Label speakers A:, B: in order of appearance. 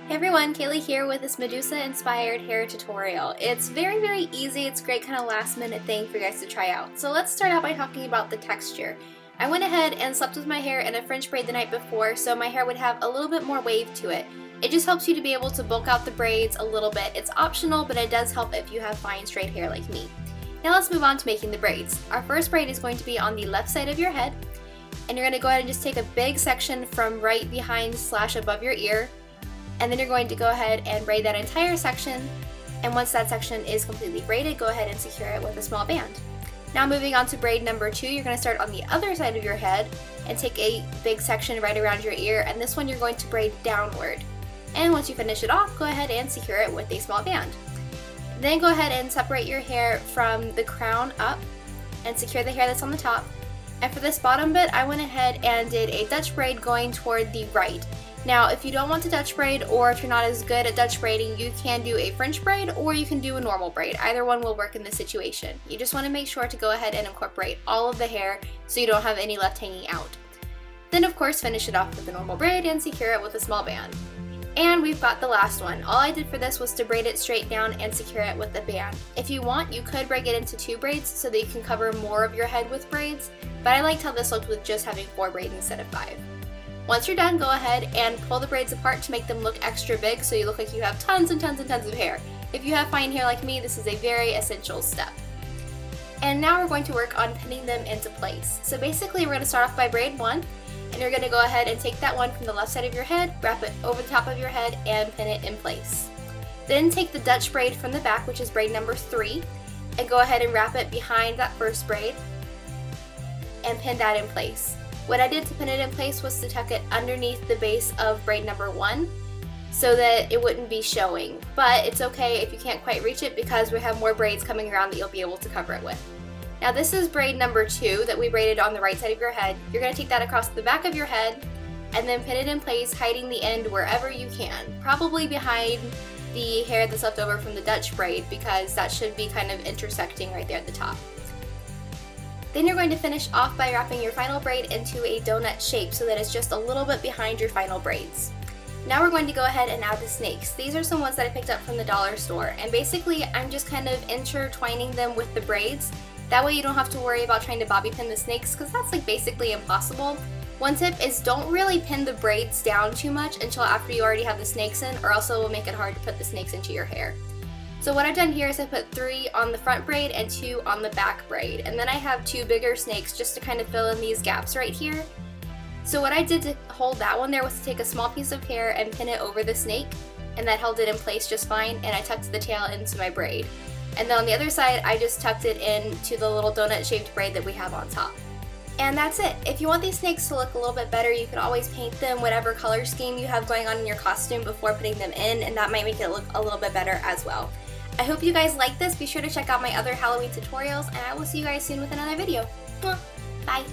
A: Hey everyone, Kaylee here with this Medusa inspired hair tutorial. It's very easy. It's a great kind of last minute thing for you guys to try out. So let's start out by talking about the texture. I went ahead and slept with my hair in a French braid the night before, so my hair would have a little bit more wave to it. It just helps you to be able to bulk out the braids a little bit. It's optional, but it does help if you have fine straight hair like me. Now let's move on to making the braids. Our first braid is going to be on the left side of your head, and you're going to go ahead and just take a big section from right behind / above your ear, and then you're going to go ahead and braid that entire section, and once that section is completely braided, go ahead and secure it with a small band. Now moving on to braid number 2, you're going to start on the other side of your head and take a big section right around your ear, and this one you're going to braid downward. And once you finish it off, go ahead and secure it with a small band. Then go ahead and separate your hair from the crown up and secure the hair that's on the top. And for this bottom bit, I went ahead and did a Dutch braid going toward the right. Now, if you don't want to Dutch braid, or if you're not as good at Dutch braiding, you can do a French braid or you can do a normal braid. Either one will work in this situation. You just want to make sure to go ahead and incorporate all of the hair so you don't have any left hanging out. Then of course finish it off with a normal braid and secure it with a small band. And we've got the last one. All I did for this was to braid it straight down and secure it with a band. If you want, you could break it into 2 braids so that you can cover more of your head with braids, but I liked how this looked with just having 4 braids instead of 5. Once you're done, go ahead and pull the braids apart to make them look extra big so you look like you have tons and tons of hair. If you have fine hair like me, this is a very essential step. And now we're going to work on pinning them into place. So basically we're going to start off by braid 1, and you're going to go ahead and take that one from the left side of your head, wrap it over the top of your head, and pin it in place. Then take the Dutch braid from the back, which is braid number 3, and go ahead and wrap it behind that first braid and pin that in place. What I did to pin it in place was to tuck it underneath the base of braid number 1 so that it wouldn't be showing, but it's okay if you can't quite reach it because we have more braids coming around that you'll be able to cover it with. Now this is braid number 2 that we braided on the right side of your head. You're going to take that across the back of your head and then pin it in place, hiding the end wherever you can, probably behind the hair that's left over from the Dutch braid because that should be kind of intersecting right there at the top. Then you're going to finish off by wrapping your final braid into a donut shape so that it's just a little bit behind your final braids. Now we're going to go ahead and add the snakes. These are some ones that I picked up from the dollar store, and basically I'm just kind of intertwining them with the braids. That way you don't have to worry about trying to bobby pin the snakes because that's like basically impossible. One tip is don't really pin the braids down too much until after you already have the snakes in, or else it will make it hard to put the snakes into your hair. So what I've done here is I put 3 on the front braid and 2 on the back braid, and then I have 2 bigger snakes just to kind of fill in these gaps right here. So what I did to hold that one there was to take a small piece of hair and pin it over the snake, and that held it in place just fine, and I tucked the tail into my braid. And then on the other side I just tucked it into the little donut shaped braid that we have on top. And that's it. If you want these snakes to look a little bit better, you can always paint them whatever color scheme you have going on in your costume before putting them in, and that might make it look a little bit better as well. I hope you guys like this. Be sure to check out my other Halloween tutorials, and I will see you guys soon with another video. Bye!